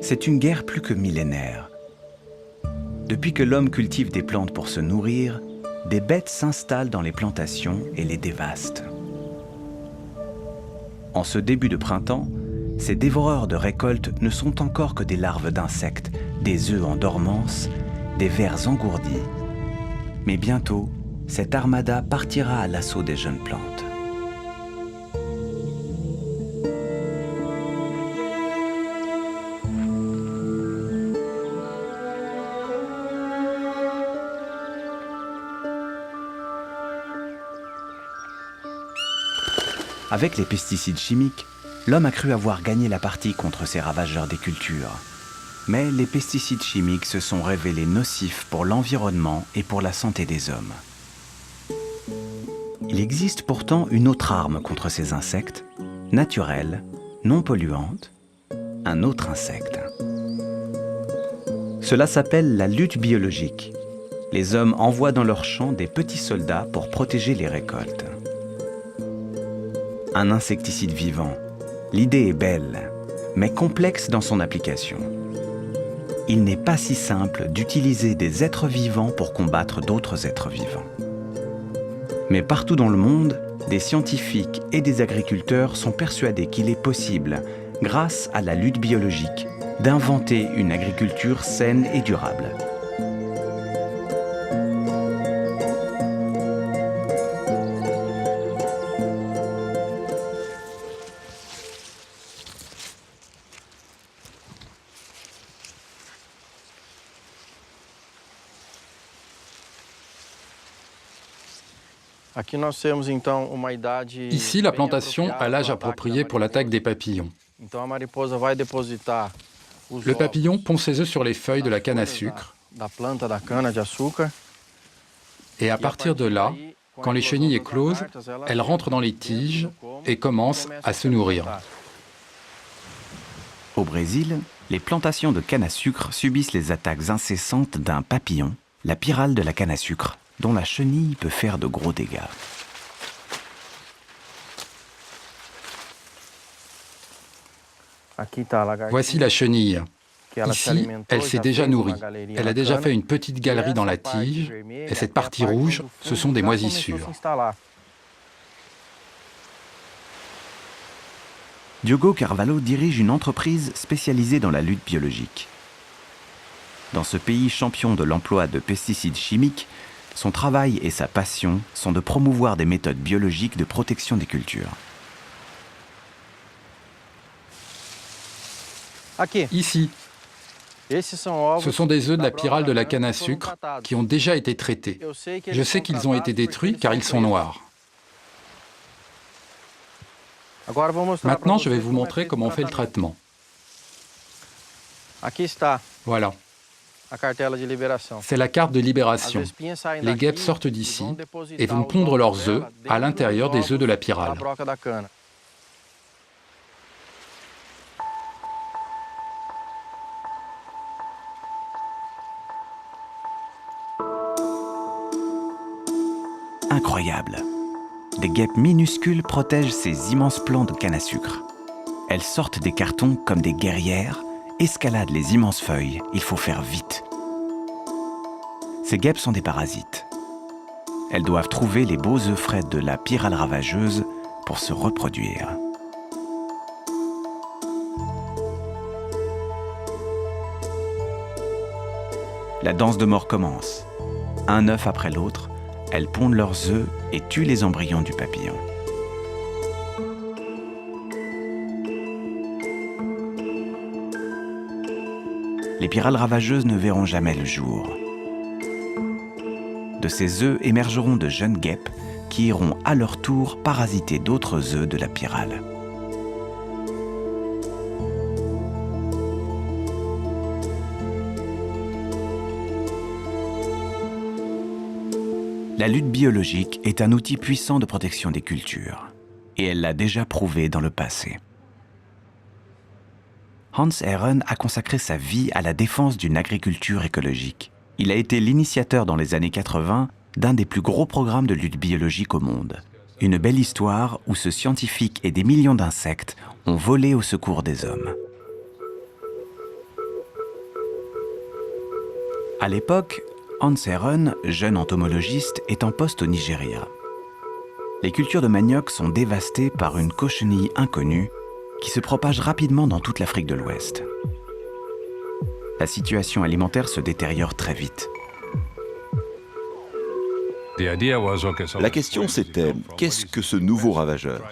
C'est une guerre plus que millénaire. Depuis que l'homme cultive des plantes pour se nourrir, des bêtes s'installent dans les plantations et les dévastent. En ce début de printemps, ces dévoreurs de récoltes ne sont encore que des larves d'insectes, des œufs en dormance, des vers engourdis. Mais bientôt, cette armada partira à l'assaut des jeunes plantes. Avec les pesticides chimiques, l'homme a cru avoir gagné la partie contre ces ravageurs des cultures. Mais les pesticides chimiques se sont révélés nocifs pour l'environnement et pour la santé des hommes. Il existe pourtant une autre arme contre ces insectes, naturelle, non polluante, un autre insecte. Cela s'appelle la lutte biologique. Les hommes envoient dans leurs champs des petits soldats pour protéger les récoltes. Un insecticide vivant. L'idée est belle, mais complexe dans son application. Il n'est pas si simple d'utiliser des êtres vivants pour combattre d'autres êtres vivants. Mais partout dans le monde, des scientifiques et des agriculteurs sont persuadés qu'il est possible, grâce à la lutte biologique, d'inventer une agriculture saine et durable. Ici, la plantation a l'âge approprié pour l'attaque des papillons. Le papillon pond ses œufs sur les feuilles de la canne à sucre. Et à partir de là, quand les chenilles éclosent, elles rentrent dans les tiges et commencent à se nourrir. Au Brésil, les plantations de canne à sucre subissent les attaques incessantes d'un papillon, la pyrale de la canne à sucre, dont la chenille peut faire de gros dégâts. Voici la chenille. Ici, elle s'est déjà nourrie. Elle a déjà fait une petite galerie dans la tige, et cette partie rouge, ce sont des moisissures. Diogo Carvalho dirige une entreprise spécialisée dans la lutte biologique. Dans ce pays champion de l'emploi de pesticides chimiques, son travail et sa passion sont de promouvoir des méthodes biologiques de protection des cultures. Ici, ce sont des œufs de la pyrale de la canne à sucre qui ont déjà été traités. Je sais qu'ils ont été détruits car ils sont noirs. Maintenant, je vais vous montrer comment on fait le traitement. Voilà. C'est la carte de libération. Les guêpes sortent d'ici et vont pondre leurs œufs à l'intérieur des œufs de la pyrale. Incroyable! Des guêpes minuscules protègent ces immenses plants de canne à sucre. Elles sortent des cartons comme des guerrières, escaladent les immenses feuilles, il faut faire vite. Ces guêpes sont des parasites. Elles doivent trouver les beaux œufs frais de la pyrale ravageuse pour se reproduire. La danse de mort commence. Un œuf après l'autre, elles pondent leurs œufs et tuent les embryons du papillon. Les pyrales ravageuses ne verront jamais le jour. De ces œufs émergeront de jeunes guêpes qui iront à leur tour parasiter d'autres œufs de la pyrale. La lutte biologique est un outil puissant de protection des cultures, et elle l'a déjà prouvé dans le passé. Hans Herren a consacré sa vie à la défense d'une agriculture écologique. Il a été l'initiateur dans les années 80 d'un des plus gros programmes de lutte biologique au monde. Une belle histoire où ce scientifique et des millions d'insectes ont volé au secours des hommes. À l'époque, Hans Herren, jeune entomologiste, est en poste au Nigeria. Les cultures de manioc sont dévastées par une cochenille inconnue qui se propage rapidement dans toute l'Afrique de l'Ouest. La situation alimentaire se détériore très vite. La question c'était, qu'est-ce que ce nouveau ravageur?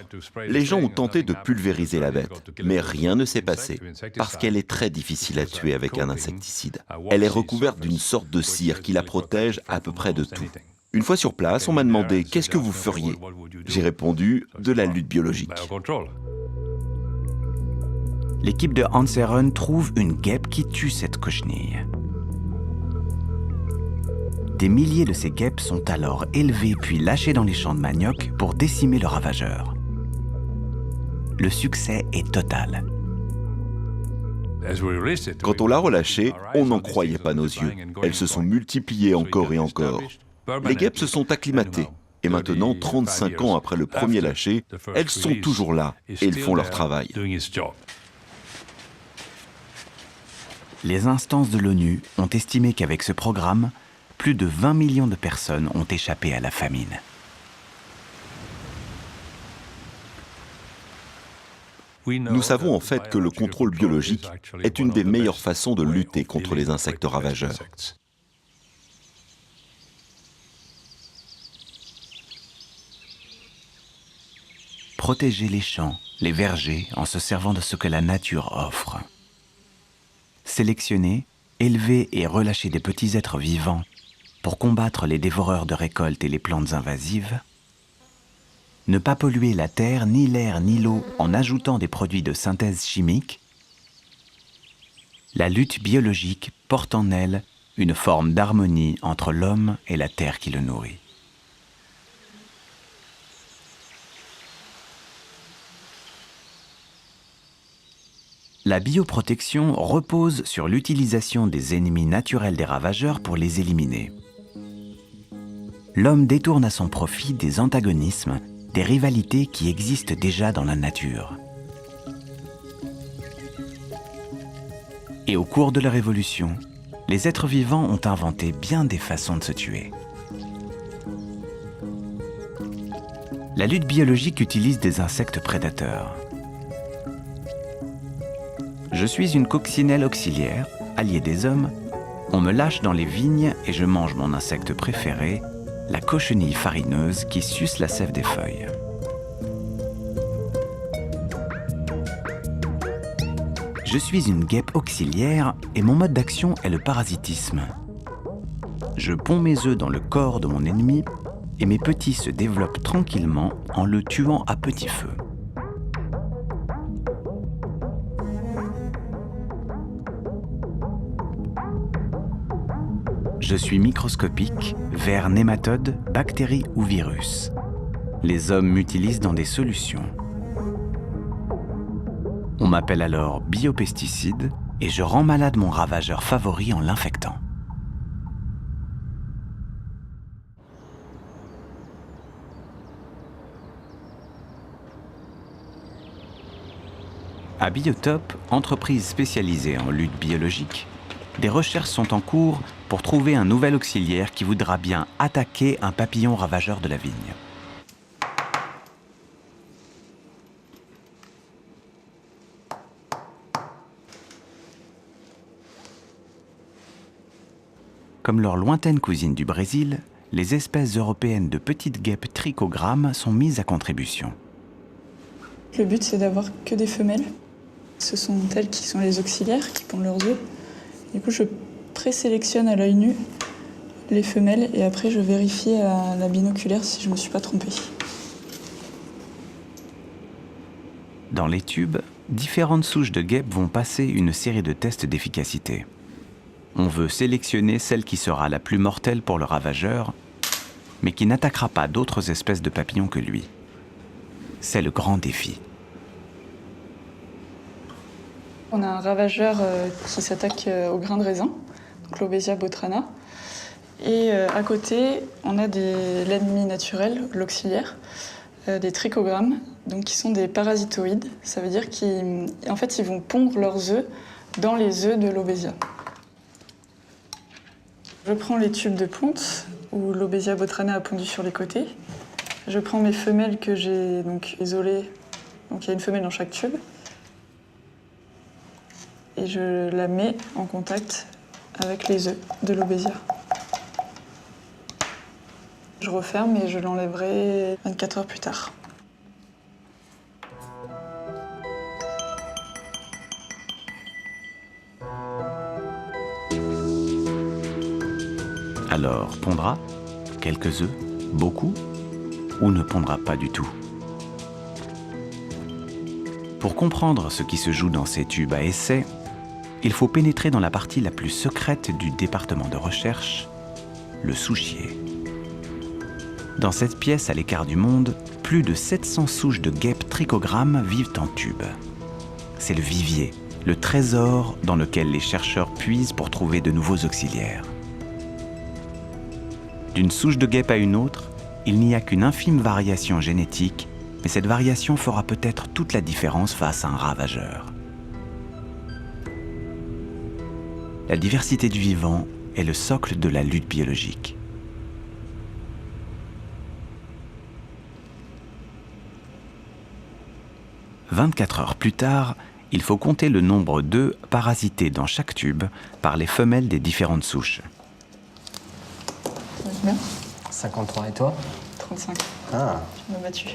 Les gens ont tenté de pulvériser la bête, mais rien ne s'est passé, parce qu'elle est très difficile à tuer avec un insecticide. Elle est recouverte d'une sorte de cire qui la protège à peu près de tout. Une fois sur place, on m'a demandé « Qu'est-ce que vous feriez ?» J'ai répondu « De la lutte biologique ». L'équipe de Hans Herren trouve une guêpe qui tue cette cochenille. Des milliers de ces guêpes sont alors élevées puis lâchées dans les champs de manioc pour décimer le ravageur. Le succès est total. Quand on l'a relâchée, on n'en croyait pas nos yeux. Elles se sont multipliées encore et encore. Les guêpes se sont acclimatées. Et maintenant, 35 ans après le premier lâcher, elles sont toujours là et elles font leur travail. Les instances de l'ONU ont estimé qu'avec ce programme, plus de 20 millions de personnes ont échappé à la famine. Nous savons en fait que le contrôle biologique est une des meilleures façons de lutter contre les insectes ravageurs. Protéger les champs, les vergers en se servant de ce que la nature offre. Sélectionner, élever et relâcher des petits êtres vivants pour combattre les dévoreurs de récoltes et les plantes invasives. Ne pas polluer la terre, ni l'air, ni l'eau en ajoutant des produits de synthèse chimique. La lutte biologique porte en elle une forme d'harmonie entre l'homme et la terre qui le nourrit. La bioprotection repose sur l'utilisation des ennemis naturels des ravageurs pour les éliminer. L'homme détourne à son profit des antagonismes, des rivalités qui existent déjà dans la nature. Et au cours de la Révolution, les êtres vivants ont inventé bien des façons de se tuer. La lutte biologique utilise des insectes prédateurs. Je suis une coccinelle auxiliaire, alliée des hommes. On me lâche dans les vignes et je mange mon insecte préféré, la cochenille farineuse qui suce la sève des feuilles. Je suis une guêpe auxiliaire et mon mode d'action est le parasitisme. Je ponds mes œufs dans le corps de mon ennemi et mes petits se développent tranquillement en le tuant à petit feu. Je suis microscopique, vers nématodes, bactéries ou virus. Les hommes m'utilisent dans des solutions. On m'appelle alors biopesticide et je rends malade mon ravageur favori en l'infectant. À Biotope, entreprise spécialisée en lutte biologique, des recherches sont en cours pour trouver un nouvel auxiliaire qui voudra bien attaquer un papillon ravageur de la vigne. Comme leur lointaine cousine du Brésil, les espèces européennes de petites guêpes trichogrammes sont mises à contribution. Le but, c'est d'avoir que des femelles. Ce sont elles qui sont les auxiliaires, qui pondent leurs œufs. Du coup, je présélectionne à l'œil nu les femelles et après, je vérifie à la binoculaire si je ne me suis pas trompée. Dans les tubes, différentes souches de guêpes vont passer une série de tests d'efficacité. On veut sélectionner celle qui sera la plus mortelle pour le ravageur, mais qui n'attaquera pas d'autres espèces de papillons que lui. C'est le grand défi. On a un ravageur qui s'attaque au grain de raisin, donc l'Obesia botrana. Et à côté, on a l'ennemi naturel, l'auxiliaire, des trichogrammes, donc qui sont des parasitoïdes. Ça veut dire qu'ils vont pondre leurs œufs dans les œufs de l'Obesia. Je prends les tubes de ponte où l'Obesia botrana a pondu sur les côtés. Je prends mes femelles que j'ai donc isolées. Donc il y a une femelle dans chaque tube. Et je la mets en contact avec les œufs de l'Obesia. Je referme et je l'enlèverai 24 heures plus tard. Alors, pondra quelques œufs, beaucoup, ou ne pondra pas du tout? Pour comprendre ce qui se joue dans ces tubes à essai, il faut pénétrer dans la partie la plus secrète du département de recherche, le souchier. Dans cette pièce à l'écart du monde, plus de 700 souches de guêpes trichogrammes vivent en tube. C'est le vivier, le trésor dans lequel les chercheurs puisent pour trouver de nouveaux auxiliaires. D'une souche de guêpe à une autre, il n'y a qu'une infime variation génétique, mais cette variation fera peut-être toute la différence face à un ravageur. La diversité du vivant est le socle de la lutte biologique. « 24 heures plus tard, il faut compter le nombre d'œufs parasités dans chaque tube par les femelles des différentes souches. Bien. 53 et toi? 35. Ah. Je me battu.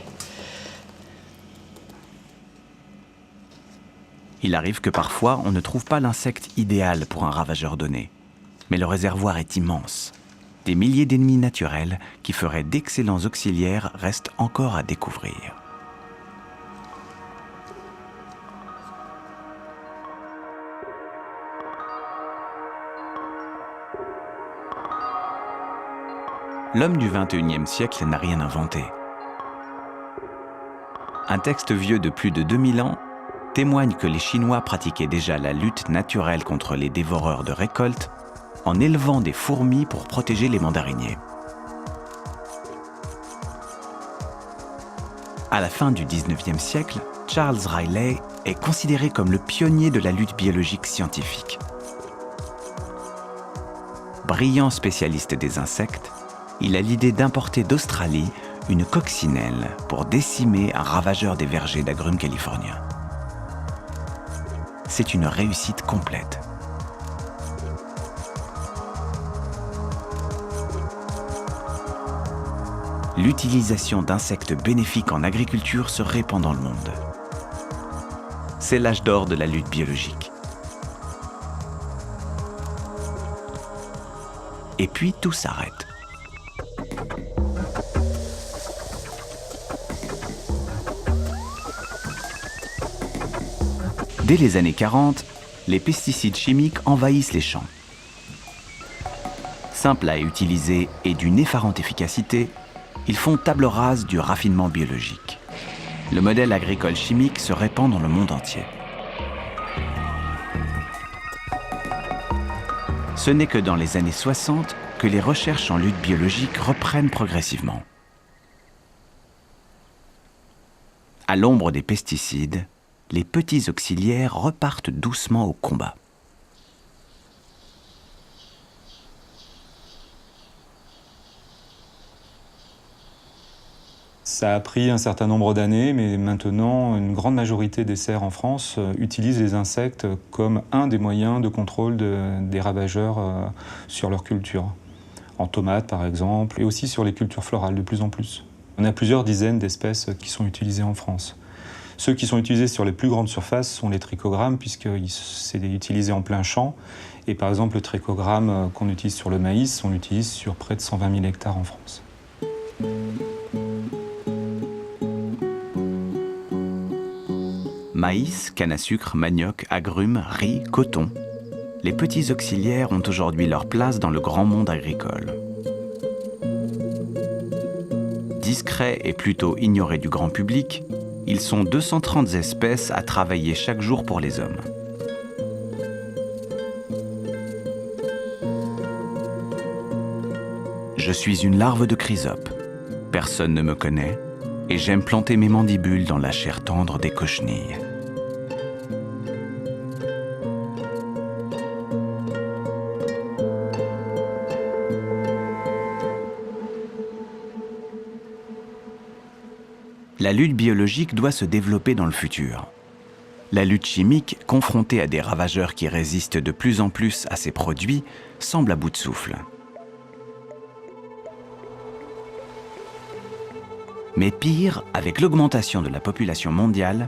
Il arrive que parfois on ne trouve pas l'insecte idéal pour un ravageur donné. Mais le réservoir est immense. Des milliers d'ennemis naturels qui feraient d'excellents auxiliaires restent encore à découvrir. L'homme du XXIe siècle n'a rien inventé. Un texte vieux de plus de 2000 ans témoigne que les Chinois pratiquaient déjà la lutte naturelle contre les dévoreurs de récoltes en élevant des fourmis pour protéger les mandariniers. À la fin du XIXe siècle, Charles Riley est considéré comme le pionnier de la lutte biologique scientifique. Brillant spécialiste des insectes, il a l'idée d'importer d'Australie une coccinelle pour décimer un ravageur des vergers d'agrumes californiens. C'est une réussite complète. L'utilisation d'insectes bénéfiques en agriculture se répand dans le monde. C'est l'âge d'or de la lutte biologique. Et puis tout s'arrête. Dès les années 40, les pesticides chimiques envahissent les champs. Simples à utiliser et d'une effarante efficacité, ils font table rase du raffinement biologique. Le modèle agricole chimique se répand dans le monde entier. Ce n'est que dans les années 60 que les recherches en lutte biologique reprennent progressivement. À l'ombre des pesticides, les petits auxiliaires repartent doucement au combat. Ça a pris un certain nombre d'années, mais maintenant, une grande majorité des serres en France utilisent les insectes comme un des moyens de contrôle des ravageurs sur leur culture. En tomates, par exemple, et aussi sur les cultures florales, de plus en plus. On a plusieurs dizaines d'espèces qui sont utilisées en France. Ceux qui sont utilisés sur les plus grandes surfaces sont les trichogrammes, puisque c'est utilisé en plein champ. Et par exemple, le trichogramme qu'on utilise sur le maïs, on l'utilise sur près de 120 000 hectares en France. Maïs, canne à sucre, manioc, agrumes, riz, coton. Les petits auxiliaires ont aujourd'hui leur place dans le grand monde agricole. Discrets et plutôt ignorés du grand public, ils sont 230 espèces à travailler chaque jour pour les hommes. Je suis une larve de chrysope. Personne ne me connaît et j'aime planter mes mandibules dans la chair tendre des cochenilles. la lutte biologique doit se développer dans le futur. La lutte chimique, confrontée à des ravageurs qui résistent de plus en plus à ces produits, semble à bout de souffle. Mais pire, avec l'augmentation de la population mondiale,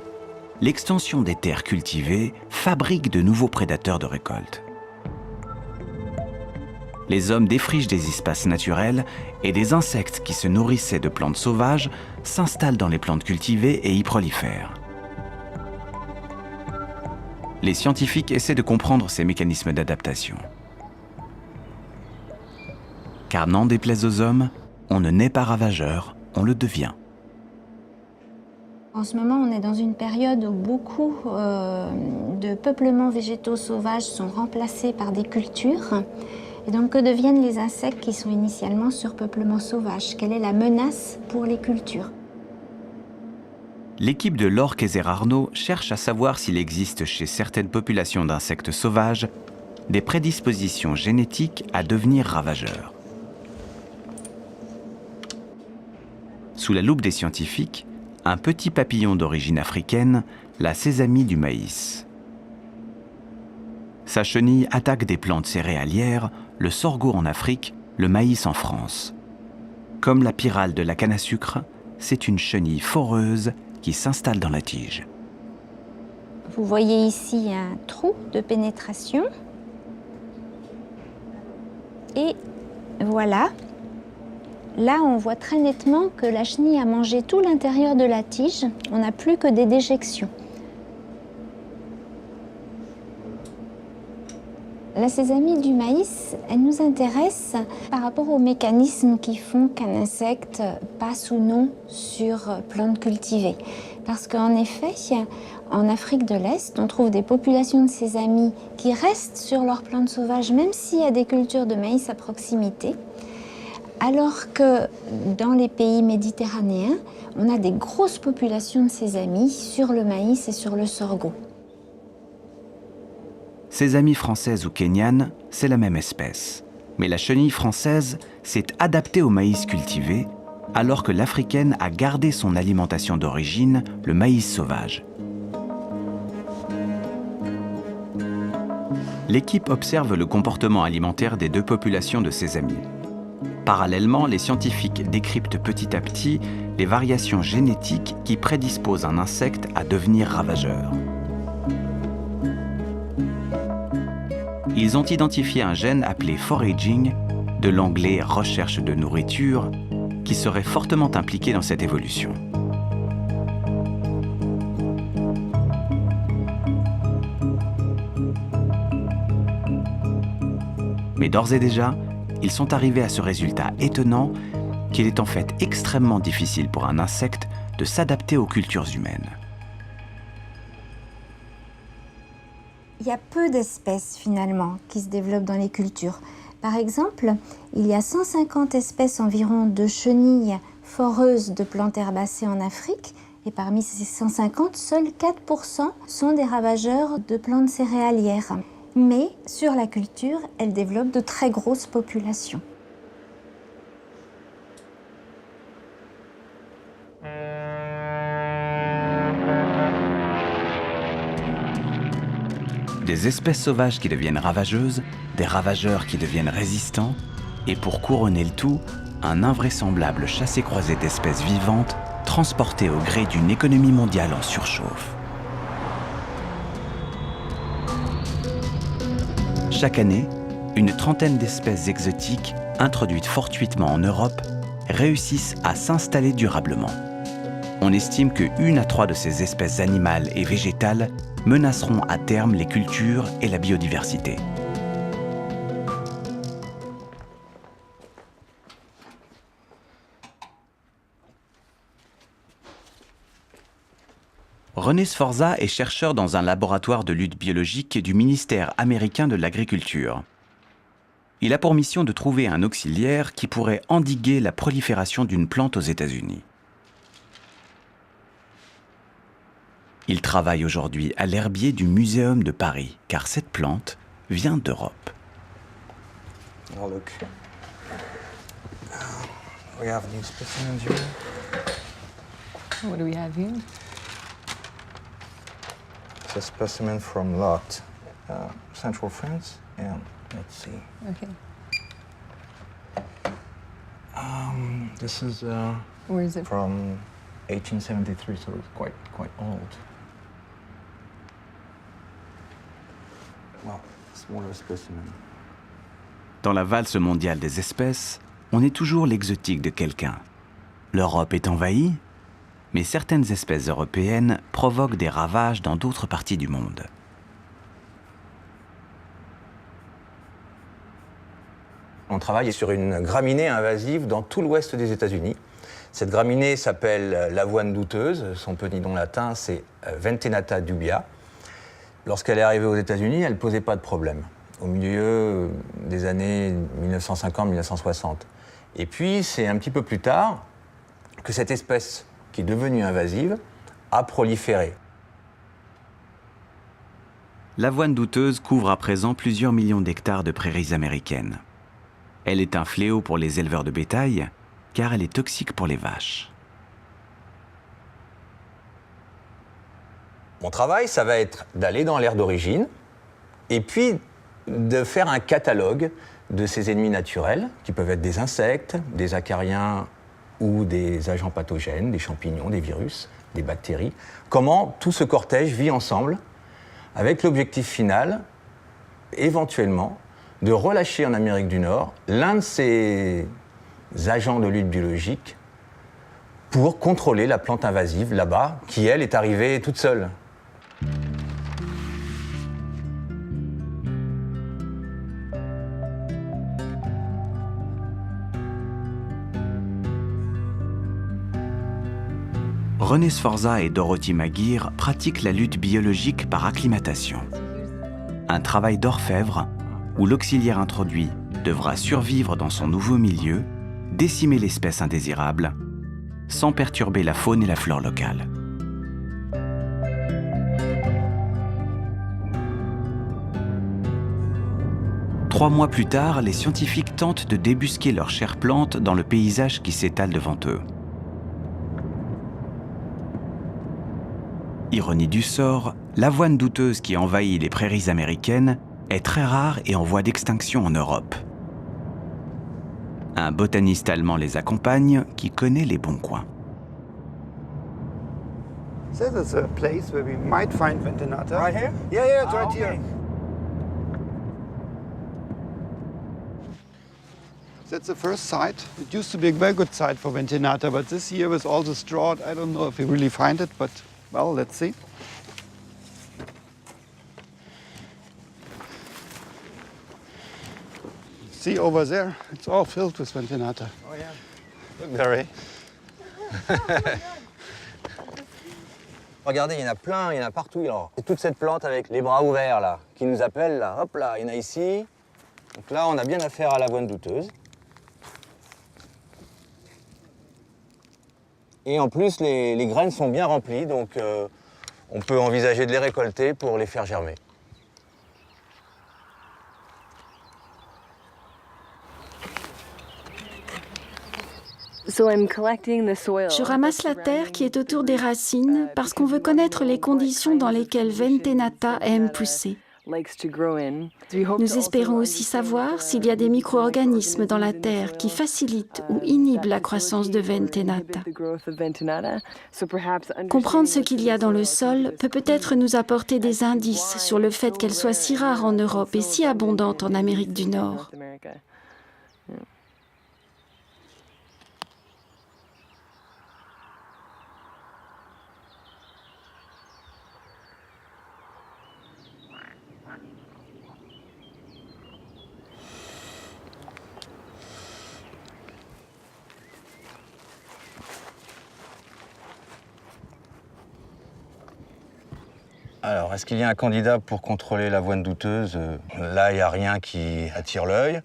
l'extension des terres cultivées fabrique de nouveaux prédateurs de récolte. Les hommes défrichent des espaces naturels et des insectes qui se nourrissaient de plantes sauvages s'installent dans les plantes cultivées et y prolifèrent. Les scientifiques essaient de comprendre ces mécanismes d'adaptation. Car n'en déplaise aux hommes, on ne naît pas ravageur, on le devient. En ce moment, on est dans une période où beaucoup de peuplements végétaux sauvages sont remplacés par des cultures. Et donc, que deviennent les insectes qui sont initialement sur peuplement sauvage? Quelle est la menace pour les cultures? L'équipe de Laure Kayser-Arnaud cherche à savoir s'il existe chez certaines populations d'insectes sauvages des prédispositions génétiques à devenir ravageurs. Sous la loupe des scientifiques, un petit papillon d'origine africaine, la sésamie du maïs. Sa chenille attaque des plantes céréalières, le sorgho en Afrique, le maïs en France. Comme la pyrale de la canne à sucre, c'est une chenille foreuse qui s'installe dans la tige. Vous voyez ici un trou de pénétration. Et voilà. Là, on voit très nettement que la chenille a mangé tout l'intérieur de la tige. On n'a plus que des déjections. La sésamie du maïs, elle nous intéresse par rapport aux mécanismes qui font qu'un insecte passe ou non sur plante cultivée. Parce qu'en effet, en Afrique de l'Est, on trouve des populations de sésamies qui restent sur leurs plantes sauvages, même s'il y a des cultures de maïs à proximité. Alors que dans les pays méditerranéens, on a des grosses populations de sésamies sur le maïs et sur le sorgho. Sésamie française ou kenyane, c'est la même espèce. Mais la chenille française s'est adaptée au maïs cultivé, alors que l'africaine a gardé son alimentation d'origine, le maïs sauvage. L'équipe observe le comportement alimentaire des deux populations de sésamies. Parallèlement, les scientifiques décryptent petit à petit les variations génétiques qui prédisposent un insecte à devenir ravageur. Ils ont identifié un gène appelé foraging, de l'anglais recherche de nourriture, qui serait fortement impliqué dans cette évolution. Mais d'ores et déjà, ils sont arrivés à ce résultat étonnant qu'il est en fait extrêmement difficile pour un insecte de s'adapter aux cultures humaines. Il y a peu d'espèces finalement qui se développent dans les cultures. Par exemple, il y a 150 espèces environ de chenilles foreuses de plantes herbacées en Afrique. Et parmi ces 150, seuls 4% sont des ravageurs de plantes céréalières. Mais sur la culture, elles développent de très grosses populations. Des espèces sauvages qui deviennent ravageuses, des ravageurs qui deviennent résistants, et pour couronner le tout, un invraisemblable chassé-croisé d'espèces vivantes transportées au gré d'une économie mondiale en surchauffe. Chaque année, une trentaine d'espèces exotiques, introduites fortuitement en Europe, réussissent à s'installer durablement. On estime que 1 à 3 de ces espèces animales et végétales menaceront à terme les cultures et la biodiversité. René Sforza est chercheur dans un laboratoire de lutte biologique du ministère américain de l'Agriculture. Il a pour mission de trouver un auxiliaire qui pourrait endiguer la prolifération d'une plante aux États-Unis. Il travaille aujourd'hui à l'herbier du Muséum de Paris, car cette plante vient d'Europe. Oh, look. We have new specimens here. What do we have here? It's a specimen from Lot, Central France. And let's see. Okay. This is Where is it? from 1873, so it's quite old. Well, smaller specimen. Dans la valse mondiale des espèces, on est toujours l'exotique de quelqu'un. L'Europe est envahie, mais certaines espèces européennes provoquent des ravages dans d'autres parties du monde. On travaille sur une graminée invasive dans tout l'ouest des États-Unis. Cette graminée s'appelle l'avoine douteuse. Son petit nom latin, c'est Ventenata dubia. Lorsqu'elle est arrivée aux États-Unis, elle ne posait pas de problème, au milieu des années 1950-1960. Et puis, c'est un petit peu plus tard que cette espèce, qui est devenue invasive, a proliféré. L'avoine douteuse couvre à présent plusieurs millions d'hectares de prairies américaines. Elle est un fléau pour les éleveurs de bétail, car elle est toxique pour les vaches. Mon travail, ça va être d'aller dans l'aire d'origine et puis de faire un catalogue de ces ennemis naturels, qui peuvent être des insectes, des acariens ou des agents pathogènes, des champignons, des virus, des bactéries. Comment tout ce cortège vit ensemble, avec l'objectif final, éventuellement, de relâcher en Amérique du Nord l'un de ces agents de lutte biologique pour contrôler la plante invasive là-bas, qui, elle, est arrivée toute seule. René Sforza et Dorothy Maguire pratiquent la lutte biologique par acclimatation. Un travail d'orfèvre où l'auxiliaire introduit devra survivre dans son nouveau milieu, décimer l'espèce indésirable, sans perturber la faune et la flore locale. Trois mois plus tard, les scientifiques tentent de débusquer leur chère plante dans le paysage qui s'étale devant eux. Ironie du sort, l'avoine douteuse qui envahit les prairies américaines est très rare et en voie d'extinction en Europe. Un botaniste allemand les accompagne qui connaît les bons coins. This is a place where we might find Ventenata. Right here? Yeah, it's right here. That's the first site. It used to be a very good site for Ventenata, but this year with all the straw, I don't know if we really find it, but well, let's see. See over there, it's all filled with Ventenata. Oh yeah, look there. Regardez, il y en a plein, il y en a partout. Alors, c'est toute cette plante avec les bras ouverts là, qui nous appelle là. Hop là, il y en a ici. Donc là, on a bien affaire à l'avoine douteuse. Et en plus, les graines sont bien remplies, donc on peut envisager de les récolter pour les faire germer. Je ramasse la terre qui est autour des racines parce qu'on veut connaître les conditions dans lesquelles Ventenata aime pousser. Nous espérons aussi savoir s'il y a des micro-organismes dans la terre qui facilitent ou inhibent la croissance de Ventenata. Comprendre ce qu'il y a dans le sol peut peut-être nous apporter des indices sur le fait qu'elle soit si rare en Europe et si abondante en Amérique du Nord. Alors, est-ce qu'il y a un candidat pour contrôler l'avoine douteuse? Là, il n'y a rien qui attire l'œil.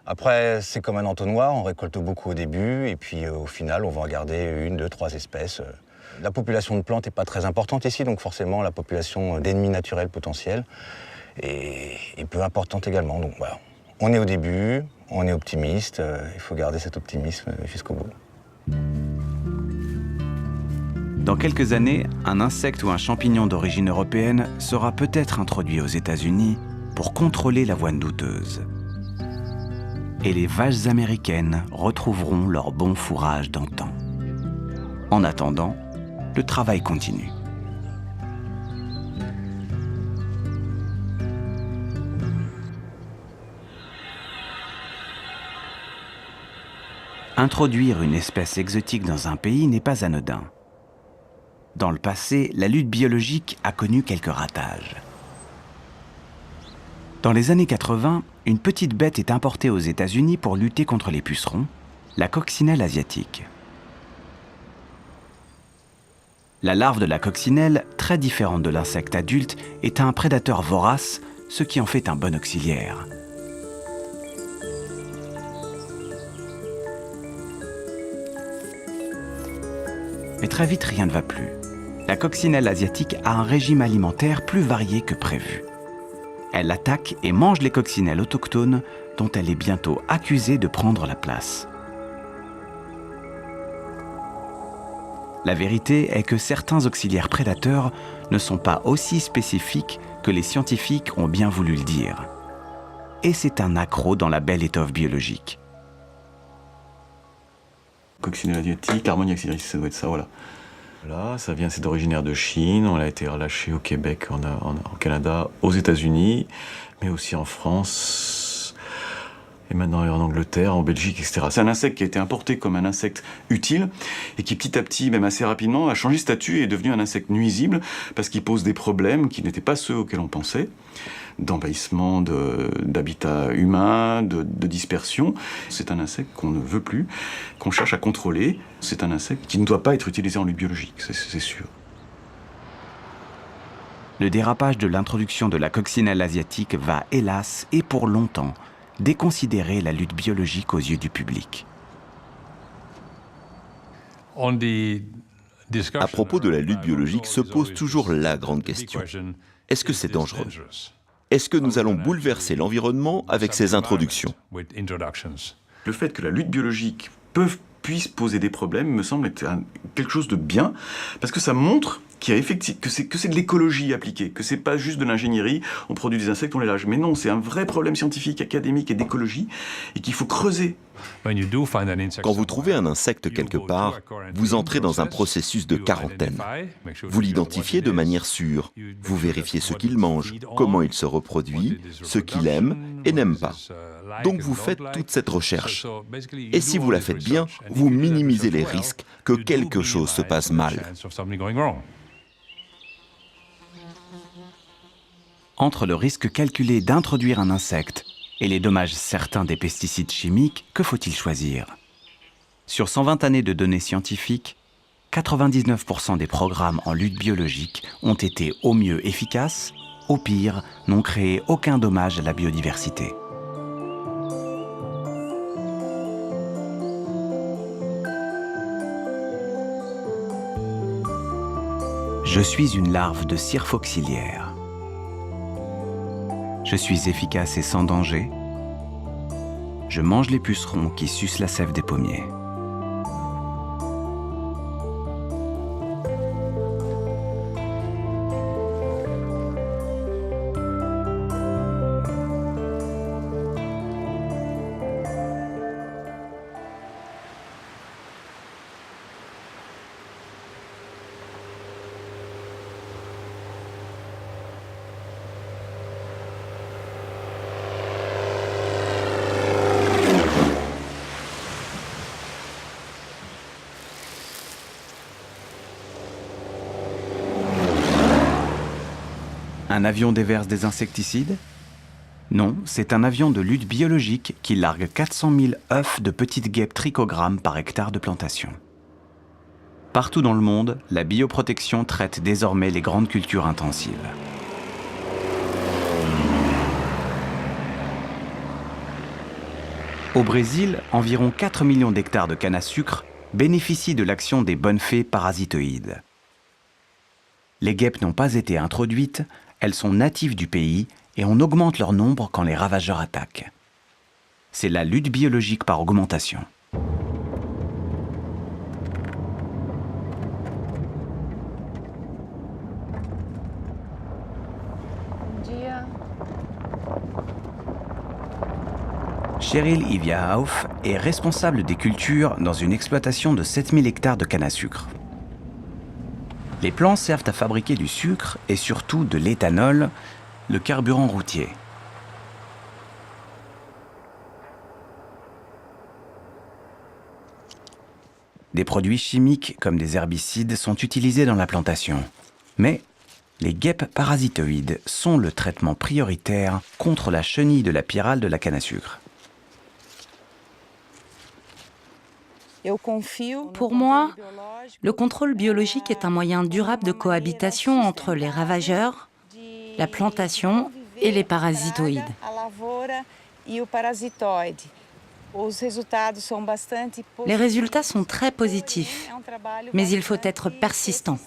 Après, c'est comme un entonnoir, on récolte beaucoup au début, et puis au final, on va en garder 1, 2, 3 espèces. La population de plantes n'est pas très importante ici, donc forcément, la population d'ennemis naturels potentiels est peu importante également. Donc voilà, on est au début, on est optimiste, il faut garder cet optimisme jusqu'au bout. Dans quelques années, un insecte ou un champignon d'origine européenne sera peut-être introduit aux États-Unis pour contrôler l'avoine douteuse. Et les vaches américaines retrouveront leur bon fourrage d'antan. En attendant, le travail continue. Introduire une espèce exotique dans un pays n'est pas anodin. Dans le passé, la lutte biologique a connu quelques ratages. Dans les années 80, une petite bête est importée aux États-Unis pour lutter contre les pucerons, la coccinelle asiatique. La larve de la coccinelle, très différente de l'insecte adulte, est un prédateur vorace, ce qui en fait un bon auxiliaire. Mais très vite, rien ne va plus. La coccinelle asiatique a un régime alimentaire plus varié que prévu. Elle attaque et mange les coccinelles autochtones dont elle est bientôt accusée de prendre la place. La vérité est que certains auxiliaires prédateurs ne sont pas aussi spécifiques que les scientifiques ont bien voulu le dire. Et c'est un accroc dans la belle étoffe biologique. Coccinelle asiatique, Harmonia iris, ça doit être ça, voilà. Là, ça vient, c'est originaire de Chine, on a été relâché au Québec, au Canada, aux États-Unis, mais aussi en France, et maintenant en Angleterre, en Belgique, etc. C'est un insecte qui a été importé comme un insecte utile, et qui petit à petit, même assez rapidement, a changé de statut et est devenu un insecte nuisible, parce qu'il pose des problèmes qui n'étaient pas ceux auxquels on pensait, d'envahissement d'habitats humains, de dispersion. C'est un insecte qu'on ne veut plus, qu'on cherche à contrôler. C'est un insecte qui ne doit pas être utilisé en lutte biologique, c'est sûr. Le dérapage de l'introduction de la coccinelle asiatique va, hélas, et pour longtemps, déconsidérer la lutte biologique aux yeux du public. À propos de la lutte biologique se pose toujours la grande question. Est-ce que c'est dangereux ? Est-ce que nous allons bouleverser l'environnement avec ces introductions ? Le fait que la lutte biologique puisse poser des problèmes me semble être quelque chose de bien, parce que ça montre que c'est de l'écologie appliquée, que c'est pas juste de l'ingénierie, on produit des insectes, on les lâche. Mais non, c'est un vrai problème scientifique, académique et d'écologie, et qu'il faut creuser. Quand vous trouvez un insecte quelque part, vous entrez dans un processus de quarantaine. Vous l'identifiez de manière sûre. Vous vérifiez ce qu'il mange, comment il se reproduit, ce qu'il aime et n'aime pas. Donc vous faites toute cette recherche. Et si vous la faites bien, vous minimisez les risques que quelque chose se passe mal. Entre le risque calculé d'introduire un insecte et les dommages certains des pesticides chimiques, que faut-il choisir ? Sur 120 années de données scientifiques, 99% des programmes en lutte biologique ont été au mieux efficaces, au pire, n'ont créé aucun dommage à la biodiversité. Je suis une larve de Cirphoxyliaire. Je suis efficace et sans danger. Je mange les pucerons qui sucent la sève des pommiers. Un avion déverse des insecticides ? Non, c'est un avion de lutte biologique qui largue 400 000 œufs de petites guêpes trichogrammes par hectare de plantation. Partout dans le monde, la bioprotection traite désormais les grandes cultures intensives. Au Brésil, environ 4 millions d'hectares de canne à sucre bénéficient de l'action des bonnes fées parasitoïdes. Les guêpes n'ont pas été introduites, elles sont natives du pays et on augmente leur nombre quand les ravageurs attaquent. C'est la lutte biologique par augmentation. Cheryl Ivia-Hauf est responsable des cultures dans une exploitation de 7000 hectares de canne à sucre. Les plants servent à fabriquer du sucre et surtout de l'éthanol, le carburant routier. Des produits chimiques comme des herbicides sont utilisés dans la plantation. Mais les guêpes parasitoïdes sont le traitement prioritaire contre la chenille de la pyrale de la canne à sucre. Pour moi, le contrôle biologique est un moyen durable de cohabitation entre les ravageurs, la plantation et les parasitoïdes. Les résultats sont très positifs, mais il faut être persistant.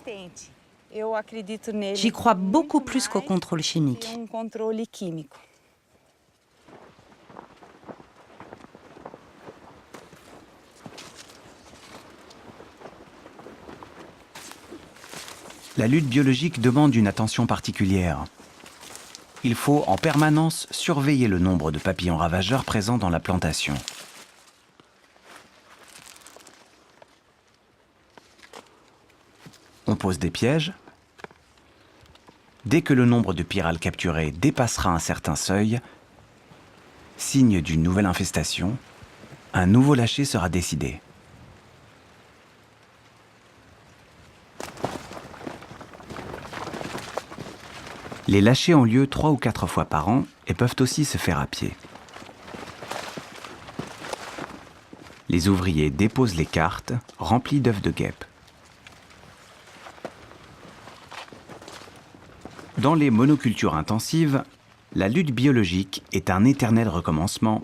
J'y crois beaucoup plus qu'au contrôle chimique. La lutte biologique demande une attention particulière. Il faut en permanence surveiller le nombre de papillons ravageurs présents dans la plantation. On pose des pièges. Dès que le nombre de pyrales capturées dépassera un certain seuil, signe d'une nouvelle infestation, un nouveau lâcher sera décidé. Les lâchers ont lieu 3 ou 4 fois par an et peuvent aussi se faire à pied. Les ouvriers déposent les cartes remplies d'œufs de guêpes. Dans les monocultures intensives, la lutte biologique est un éternel recommencement,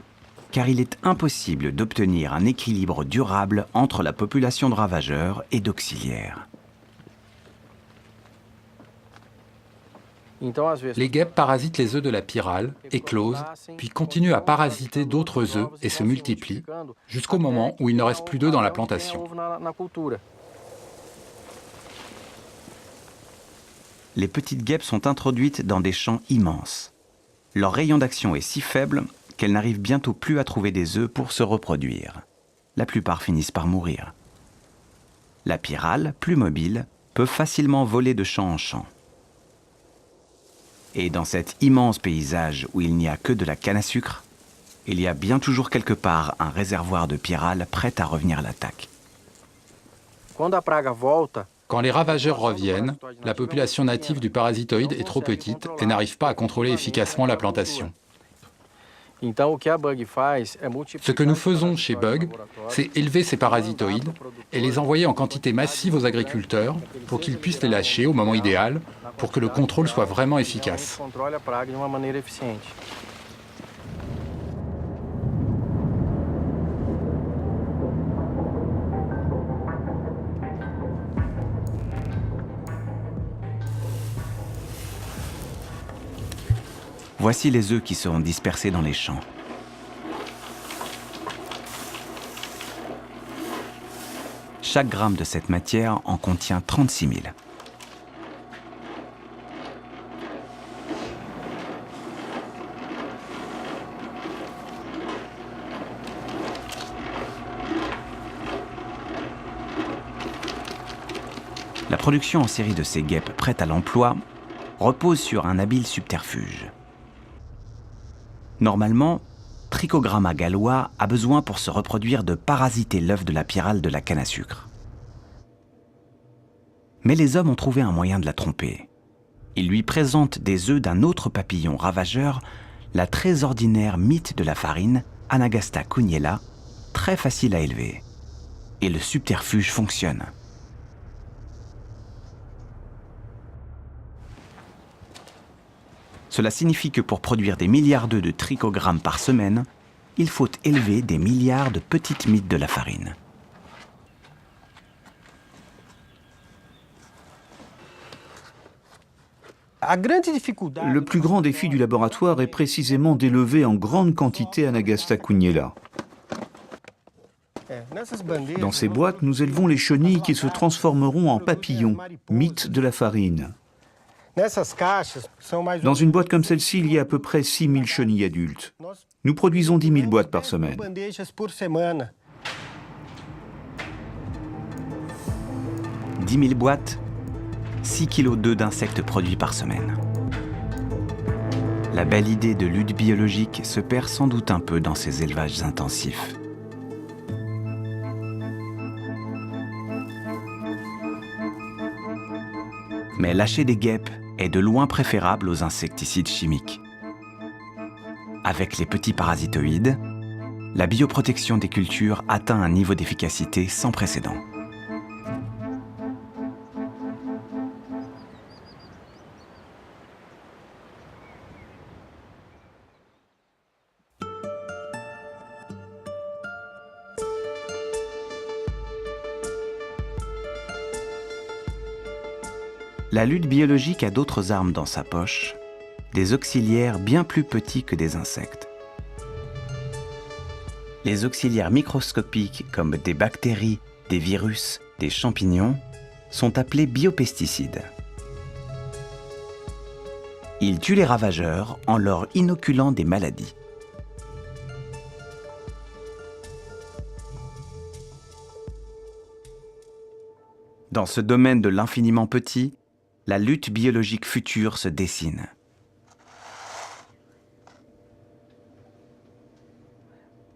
car il est impossible d'obtenir un équilibre durable entre la population de ravageurs et d'auxiliaires. Les guêpes parasitent les œufs de la pyrale, éclosent, puis continuent à parasiter d'autres œufs et se multiplient, jusqu'au moment où il ne reste plus d'œufs dans la plantation. Les petites guêpes sont introduites dans des champs immenses. Leur rayon d'action est si faible qu'elles n'arrivent bientôt plus à trouver des œufs pour se reproduire. La plupart finissent par mourir. La pyrale, plus mobile, peut facilement voler de champ en champ. Et dans cet immense paysage où il n'y a que de la canne à sucre, il y a bien toujours quelque part un réservoir de pyrale prêt à revenir à l'attaque. Quand les ravageurs reviennent, la population native du parasitoïde est trop petite et n'arrive pas à contrôler efficacement la plantation. Ce que nous faisons chez Bug, c'est élever ces parasitoïdes et les envoyer en quantité massive aux agriculteurs pour qu'ils puissent les lâcher au moment idéal pour que le contrôle soit vraiment efficace. Voici les œufs qui seront dispersés dans les champs. Chaque gramme de cette matière en contient 36 000. La production en série de ces guêpes prêtes à l'emploi repose sur un habile subterfuge. Normalement, Trichogramma gallois a besoin pour se reproduire de parasiter l'œuf de la pyrale de la canne à sucre. Mais les hommes ont trouvé un moyen de la tromper. Ils lui présentent des œufs d'un autre papillon ravageur, la très ordinaire mythe de la farine, Anagaster cugnella, très facile à élever. Et le subterfuge fonctionne. Cela signifie que pour produire des milliards d'œufs de trichogrammes par semaine, il faut élever des milliards de petites mites de la farine. Le plus grand défi du laboratoire est précisément d'élever en grande quantité Anagaster cugnella. Dans ces boîtes, nous élevons les chenilles qui se transformeront en papillons, mites de la farine. Dans une boîte comme celle-ci, il y a à peu près 6 000 chenilles adultes. Nous produisons 10 000 boîtes par semaine. 10 000 boîtes, 6 kg d'œufs d'insectes produits par semaine. La belle idée de lutte biologique se perd sans doute un peu dans ces élevages intensifs. Mais lâcher des guêpes est de loin préférable aux insecticides chimiques. Avec les petits parasitoïdes, la bioprotection des cultures atteint un niveau d'efficacité sans précédent. La lutte biologique a d'autres armes dans sa poche, des auxiliaires bien plus petits que des insectes. Les auxiliaires microscopiques comme des bactéries, des virus, des champignons sont appelés biopesticides. Ils tuent les ravageurs en leur inoculant des maladies. Dans ce domaine de l'infiniment petit, la lutte biologique future se dessine.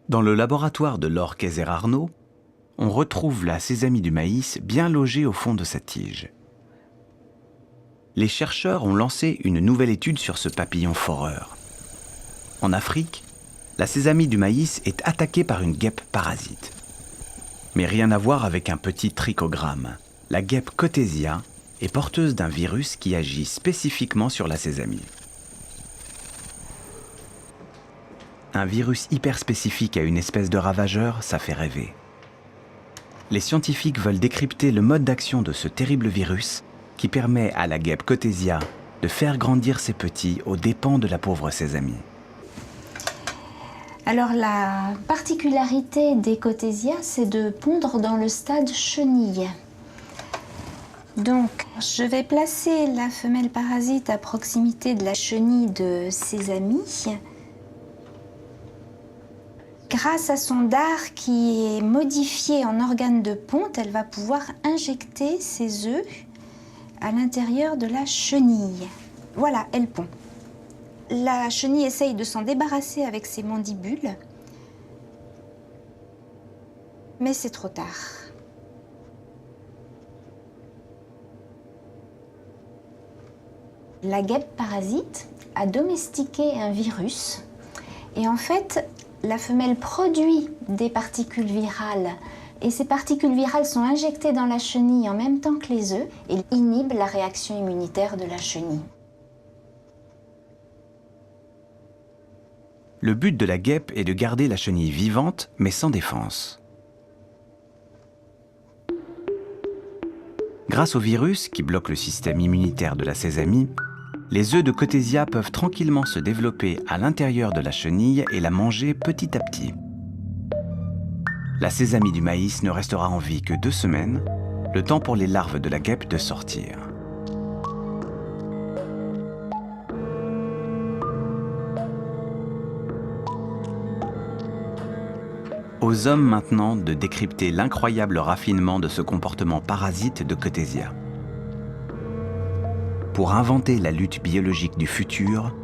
Dans le laboratoire de Laure Kayser-Arnaud, on retrouve la sésamie du maïs bien logée au fond de sa tige. Les chercheurs ont lancé une nouvelle étude sur ce papillon foreur. En Afrique, la sésamie du maïs est attaquée par une guêpe parasite. Mais rien à voir avec un petit trichogramme. La guêpe Cotesia est porteuse d'un virus qui agit spécifiquement sur la sésamie. Un virus hyper spécifique à une espèce de ravageur, ça fait rêver. Les scientifiques veulent décrypter le mode d'action de ce terrible virus qui permet à la guêpe Cotesia de faire grandir ses petits aux dépens de la pauvre sésamie. Alors la particularité des Cotesia, c'est de pondre dans le stade chenille. Donc, je vais placer la femelle parasite à proximité de la chenille de sésamie. Grâce à son dard qui est modifié en organe de ponte, elle va pouvoir injecter ses œufs à l'intérieur de la chenille. Voilà, elle pond. La chenille essaye de s'en débarrasser avec ses mandibules, mais c'est trop tard. La guêpe parasite a domestiqué un virus et en fait, la femelle produit des particules virales et ces particules virales sont injectées dans la chenille en même temps que les œufs et inhibent la réaction immunitaire de la chenille. Le but de la guêpe est de garder la chenille vivante mais sans défense. Grâce au virus qui bloque le système immunitaire de la sésamie, les œufs de Cotesia peuvent tranquillement se développer à l'intérieur de la chenille et la manger petit à petit. La sésamie du maïs ne restera en vie que 2 semaines, le temps pour les larves de la guêpe de sortir. Aux hommes maintenant de décrypter l'incroyable raffinement de ce comportement parasite de Cotesia. Pour inventer la lutte biologique du futur,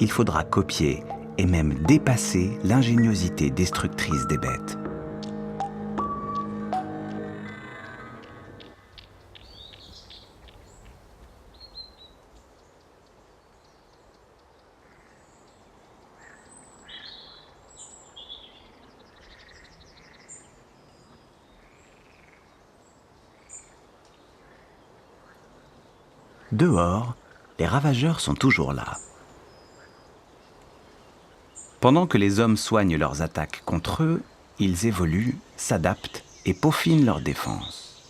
il faudra copier et même dépasser l'ingéniosité destructrice des bêtes. Dehors, les ravageurs sont toujours là. Pendant que les hommes soignent leurs attaques contre eux, ils évoluent, s'adaptent et peaufinent leur défense.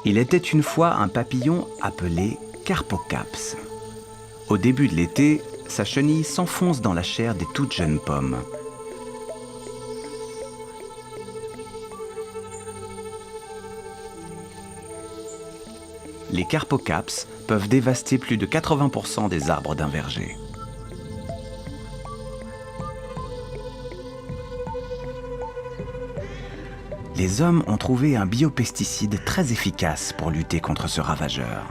Il était une fois un papillon appelé Carpocaps. Au début de l'été, sa chenille s'enfonce dans la chair des toutes jeunes pommes. les carpocaps peuvent dévaster plus de 80% des arbres d'un verger. Les hommes ont trouvé un biopesticide très efficace pour lutter contre ce ravageur.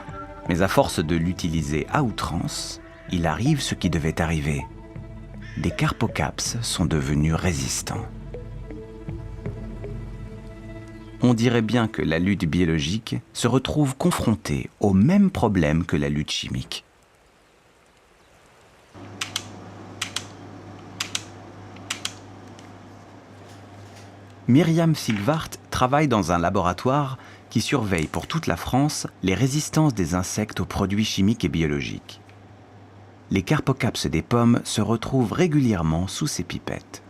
Mais à force de l'utiliser à outrance, il arrive ce qui devait arriver. Les carpocaps sont devenus résistants. On dirait bien que la lutte biologique se retrouve confrontée au même problème que la lutte chimique. Myriam Silvart travaille dans un laboratoire qui surveille pour toute la France les résistances des insectes aux produits chimiques et biologiques. Les carpocaps des pommes se retrouvent régulièrement sous ses pipettes.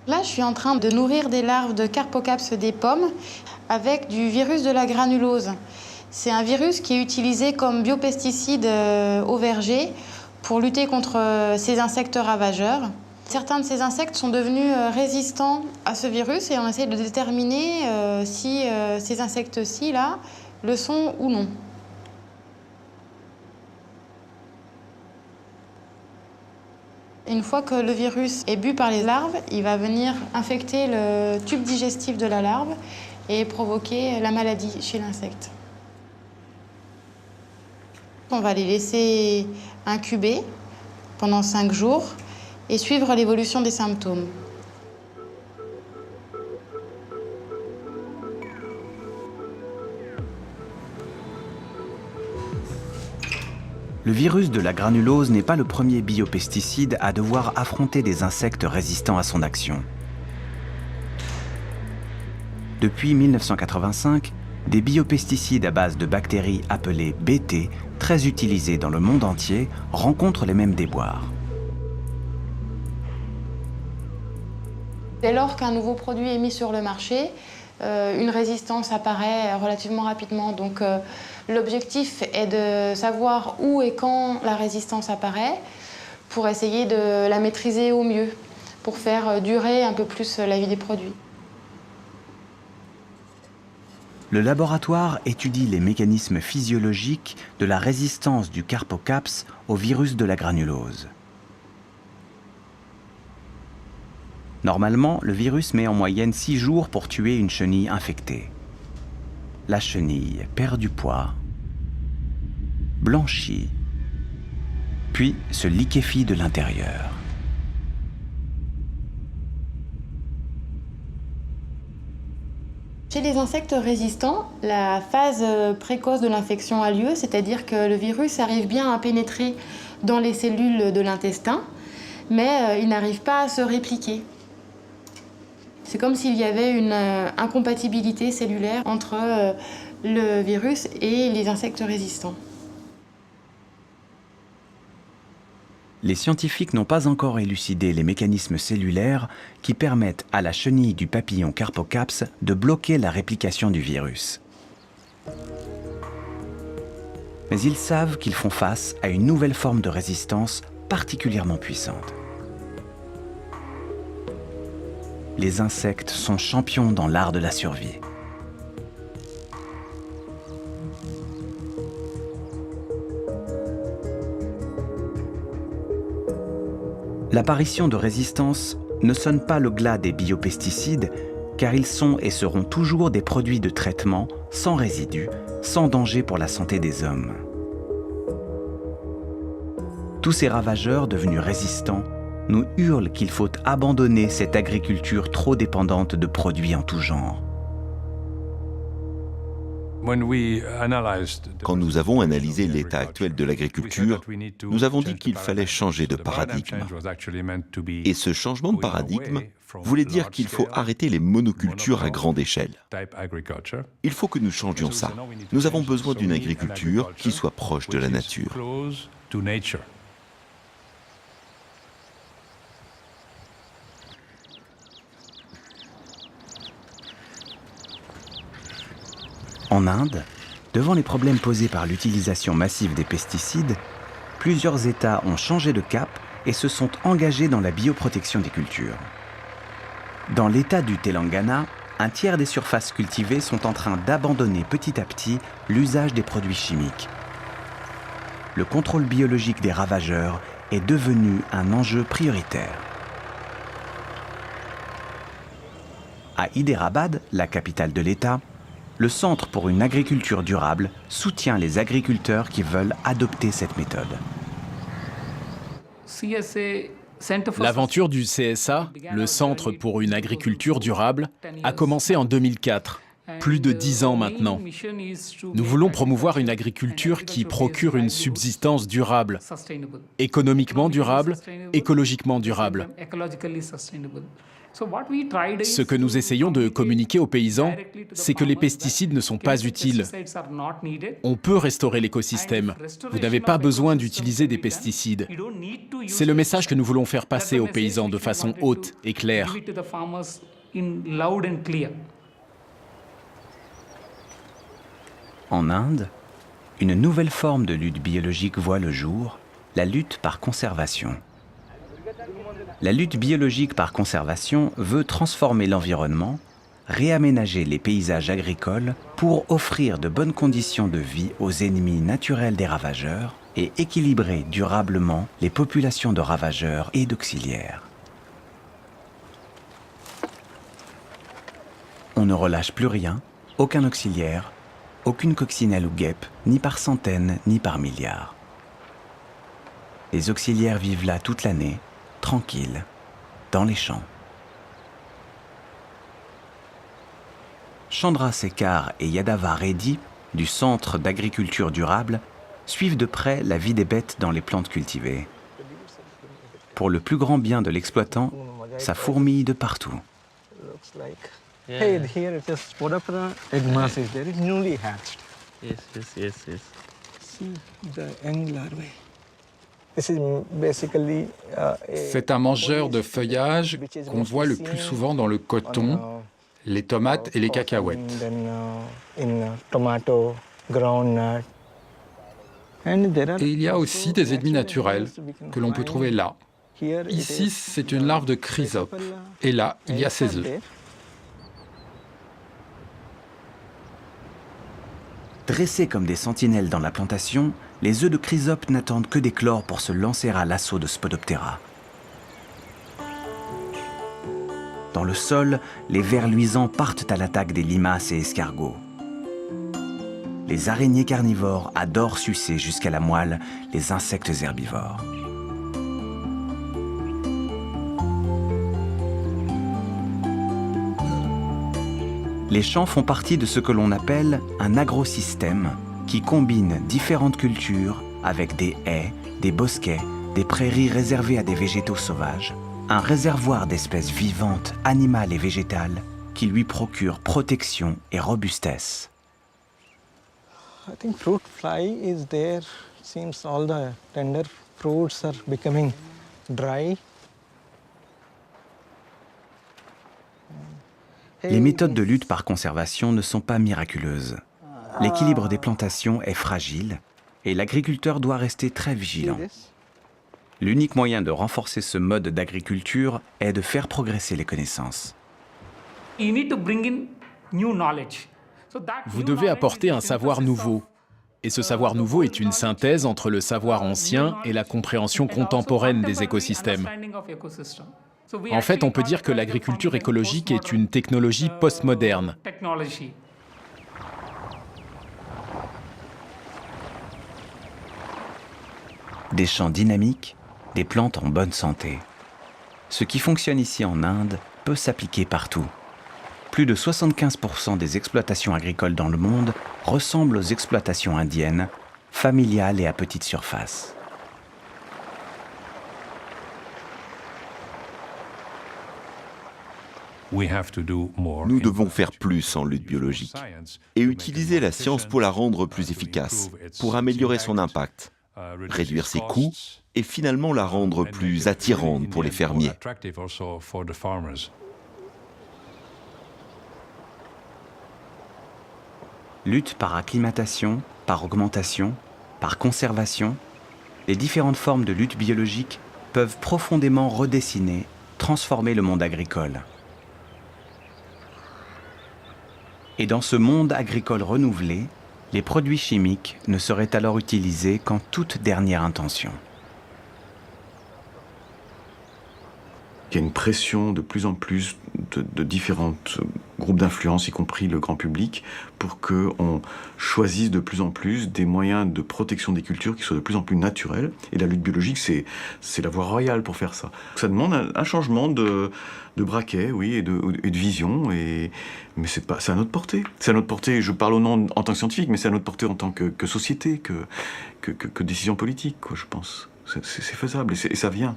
Là, je suis en train de nourrir des larves de carpocaps des pommes avec du virus de la granulose. C'est un virus qui est utilisé comme biopesticide au verger pour lutter contre ces insectes ravageurs. Certains de ces insectes sont devenus résistants à ce virus et on essaie de déterminer si ces insectes-ci là le sont ou non. Une fois que le virus est bu par les larves, il va venir infecter le tube digestif de la larve et provoquer la maladie chez l'insecte. On va les laisser incuber pendant 5 jours et suivre l'évolution des symptômes. Le virus de la granulose n'est pas le premier biopesticide à devoir affronter des insectes résistants à son action. Depuis 1985, des biopesticides à base de bactéries appelées Bt, très utilisés dans le monde entier, rencontrent les mêmes déboires. Dès lors qu'un nouveau produit est mis sur le marché, une résistance apparaît relativement rapidement. Donc l'objectif est de savoir où et quand la résistance apparaît pour essayer de la maîtriser au mieux, pour faire durer un peu plus la vie des produits. Le laboratoire étudie les mécanismes physiologiques de la résistance du carpocaps au virus de la granulose. Normalement, le virus met en moyenne 6 jours pour tuer une chenille infectée. La chenille perd du poids, blanchit, puis se liquéfie de l'intérieur. Chez les insectes résistants, la phase précoce de l'infection a lieu, c'est-à-dire que le virus arrive bien à pénétrer dans les cellules de l'intestin, mais il n'arrive pas à se répliquer. C'est comme s'il y avait une incompatibilité cellulaire entre le virus et les insectes résistants. Les scientifiques n'ont pas encore élucidé les mécanismes cellulaires qui permettent à la chenille du papillon carpocaps de bloquer la réplication du virus. Mais ils savent qu'ils font face à une nouvelle forme de résistance particulièrement puissante. Les insectes sont champions dans l'art de la survie. L'apparition de résistance ne sonne pas le glas des biopesticides, car ils sont et seront toujours des produits de traitement sans résidus, sans danger pour la santé des hommes. Tous ces ravageurs devenus résistants nous hurlent qu'il faut abandonner cette agriculture trop dépendante de produits en tout genre. Quand nous avons analysé l'état actuel de l'agriculture, nous avons dit qu'il fallait changer de paradigme. Et ce changement de paradigme voulait dire qu'il faut arrêter les monocultures à grande échelle. Il faut que nous changions ça. Nous avons besoin d'une agriculture qui soit proche de la nature. En Inde, devant les problèmes posés par l'utilisation massive des pesticides, plusieurs États ont changé de cap et se sont engagés dans la bioprotection des cultures. Dans l'État du Telangana, un tiers des surfaces cultivées sont en train d'abandonner petit à petit l'usage des produits chimiques. Le contrôle biologique des ravageurs est devenu un enjeu prioritaire. À Hyderabad, la capitale de l'État, le Centre pour une agriculture durable soutient les agriculteurs qui veulent adopter cette méthode. L'aventure du CSA, le Centre pour une agriculture durable, a commencé en 2004, plus de 10 ans maintenant. Nous voulons promouvoir une agriculture qui procure une subsistance durable, économiquement durable, écologiquement durable. Ce que nous essayons de communiquer aux paysans, c'est que les pesticides ne sont pas utiles. On peut restaurer l'écosystème. Vous n'avez pas besoin d'utiliser des pesticides. C'est le message que nous voulons faire passer aux paysans de façon haute et claire. En Inde, une nouvelle forme de lutte biologique voit le jour, la lutte par conservation. La lutte biologique par conservation veut transformer l'environnement, réaménager les paysages agricoles pour offrir de bonnes conditions de vie aux ennemis naturels des ravageurs et équilibrer durablement les populations de ravageurs et d'auxiliaires. On ne relâche plus rien, aucun auxiliaire, aucune coccinelle ou guêpe, ni par centaines, ni par milliards. Les auxiliaires vivent là toute l'année, tranquilles, dans les champs. Chandra Sekhar et Yadava Reddy, du Centre d'agriculture durable, suivent de près la vie des bêtes dans les plantes cultivées. Pour le plus grand bien de l'exploitant, ça fourmille de partout. Hey, here it is. What up the egg mass is there? It's newly hatched. Yes. See the young larvae. This is basically C'est un mangeur de feuillage qu'on voit le plus souvent dans le coton, les tomates et les cacahuètes. Et il y a aussi des ennemis naturels que l'on peut trouver là. Ici, c'est une larve de chrysope. Et là, il y a ses œufs. Dressés comme des sentinelles dans la plantation, les œufs de chrysope n'attendent que d'éclore pour se lancer à l'assaut de Spodoptera. Dans le sol, les vers luisants partent à l'attaque des limaces et escargots. Les araignées carnivores adorent sucer jusqu'à la moelle les insectes herbivores. Les champs font partie de ce que l'on appelle un agrosystème qui combine différentes cultures avec des haies, des bosquets, des prairies réservées à des végétaux sauvages, un réservoir d'espèces vivantes, animales et végétales qui lui procure protection et robustesse. I think fruit fly is there. Seems all the tender fruits are becoming dry. Les méthodes de lutte par conservation ne sont pas miraculeuses. L'équilibre des plantations est fragile et l'agriculteur doit rester très vigilant. L'unique moyen de renforcer ce mode d'agriculture est de faire progresser les connaissances. Vous devez apporter un savoir nouveau. Et ce savoir nouveau est une synthèse entre le savoir ancien et la compréhension contemporaine des écosystèmes. En fait, on peut dire que l'agriculture écologique est une technologie postmoderne. Des champs dynamiques, des plantes en bonne santé. Ce qui fonctionne ici en Inde peut s'appliquer partout. Plus de 75% des exploitations agricoles dans le monde ressemblent aux exploitations indiennes, familiales et à petite surface. Nous devons faire plus en lutte biologique et utiliser la science pour la rendre plus efficace, pour améliorer son impact, réduire ses coûts et finalement la rendre plus attirante pour les fermiers. Lutte par acclimatation, par augmentation, par conservation, les différentes formes de lutte biologique peuvent profondément redessiner, transformer le monde agricole. Et dans ce monde agricole renouvelé, les produits chimiques ne seraient alors utilisés qu'en toute dernière intention. Il y a une pression de plus en plus de différents groupes d'influence, y compris le grand public, pour qu'on choisisse de plus en plus des moyens de protection des cultures qui soient de plus en plus naturels. Et la lutte biologique, c'est la voie royale pour faire ça. Ça demande un changement de braquet, oui, et de vision, mais c'est à notre portée. C'est à notre portée, je parle au nom en tant que scientifique, mais c'est à notre portée en tant que société, que décision politique, quoi, je pense. C'est faisable, et ça vient.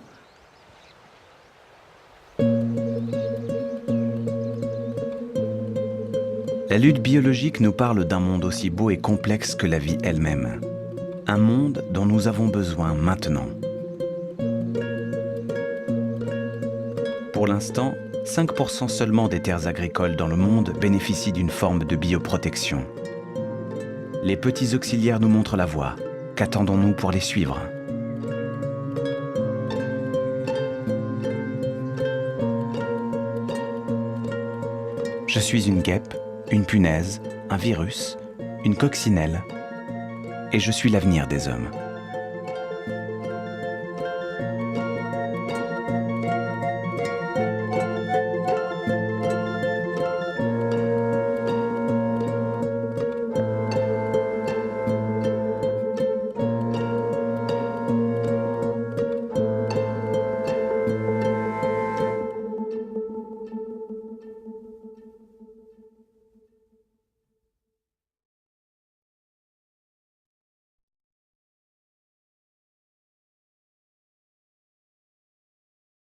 La lutte biologique nous parle d'un monde aussi beau et complexe que la vie elle-même. Un monde dont nous avons besoin maintenant. Pour l'instant, 5% seulement des terres agricoles dans le monde bénéficient d'une forme de bioprotection. Les petits auxiliaires nous montrent la voie. Qu'attendons-nous pour les suivre ? Je suis une guêpe, une punaise, un virus, une coccinelle, et je suis l'avenir des hommes.